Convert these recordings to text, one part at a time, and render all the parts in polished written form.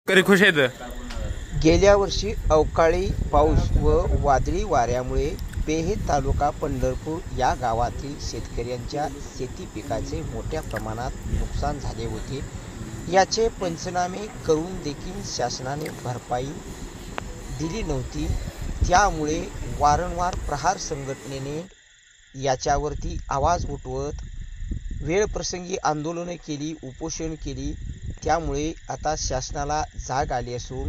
कधी खुश आहेत. गेल्या वर्षी अवकाळी पाऊस व वादळी वाऱ्यामुळे पेहे तालुका पंढरपूर या गावातील शेतकऱ्यांच्या शेती पिकाचे मोठ्या प्रमाणात नुकसान झाले होते. याचे पंचनामे करून देखील शासनाने भरपाई दिली नव्हती. त्यामुळे वारंवार प्रहार संघटनेने याच्यावरती आवाज उठवत वेळप्रसंगी आंदोलने केली, उपोषण केली. त्यामुळे आता शासनाला जाग आली असून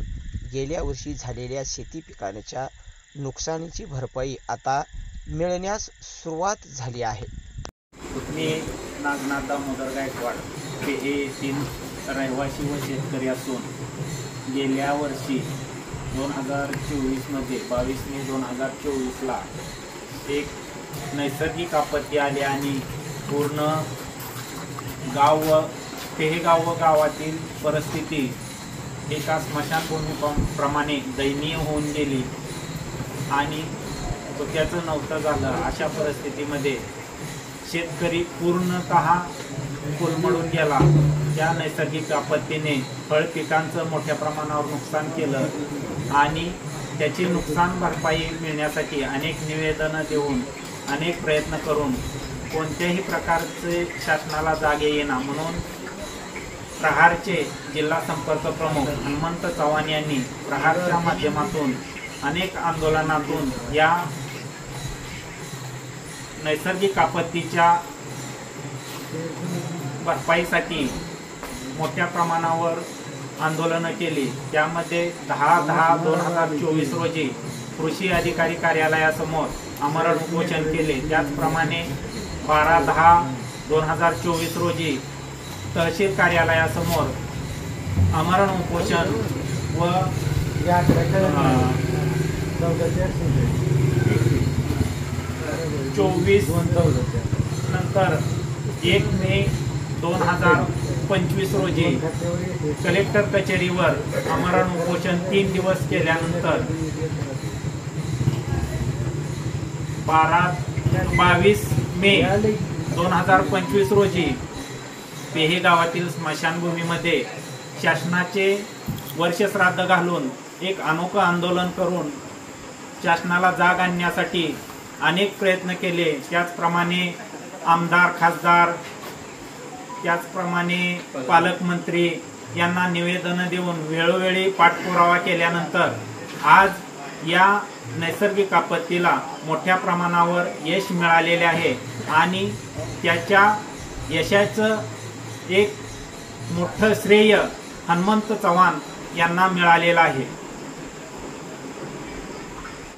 गेल्या वर्षी झालेल्या शेती पिकांच्या नुकसानीची भरपाई आता मिळण्यास सुरुवात झाली आहे. मी नागनाथ दामोदर गायकवाड हे 3 रहिवासी व शेतकरी असून गेल्या वर्षी 2024मध्ये 22 मे 2024ला एक नैसर्गिक आपत्ती आली आणि पूर्ण गाव व पेहेगाव व गावातील परिस्थिती एका स्मशानभूमीप्रमाणे दयनीय होऊन गेली आणि धोक्याचं नव्हतं झालं. अशा परिस्थितीमध्ये शेतकरी पूर्णतः कोलमडून गेला. त्या नैसर्गिक आपत्तीने फळपिकांचं मोठ्या प्रमाणावर नुकसान केलं आणि त्याची नुकसान भरपाई मिळण्यासाठी अनेक निवेदनं देऊन अनेक प्रयत्न करून कोणत्याही प्रकारचे शासनाला जाग येईना. म्हणून प्रहारचे जिल्हा संपर्क प्रमुख हनुमंत चव्हाण यांनी प्रहारच्या माध्यमातून अनेक आंदोलनातून या नैसर्गिक आपत्तीच्या भरपाईसाठी मोठ्या प्रमाणावर आंदोलनं केली. त्यामध्ये 10/10/2024 रोजी कृषी अधिकारी कार्यालयासमोर आमरण उपोषण केले. त्याचप्रमाणे 12/10/2024 रोजी तहसील कार्यालयासमोर आमरण उपोषण व 24 नंतर 1 मे 2025 रोजी कलेक्टर कचेरीवर आमरण उपोषण 3 दिवस केल्यानंतर 22 मे 2025 रोजी पेहे गावातील स्मशानभूमीमध्ये शासनाचे वर्षश्राद्ध घालून एक अनोखं आंदोलन करून शासनाला जाग आणण्यासाठी अनेक प्रयत्न केले. त्याचप्रमाणे आमदार, खासदार, त्याचप्रमाणे पालकमंत्री यांना निवेदनं देऊन वेळोवेळी पाठपुरावा केल्यानंतर आज या नैसर्गिक आपत्तीला मोठ्या प्रमाणावर यश मिळालेले आहे आणि त्याच्या यशाचं एक मोठं श्रेय हनुमंत चव्हाण यांना मिळालेलं आहे.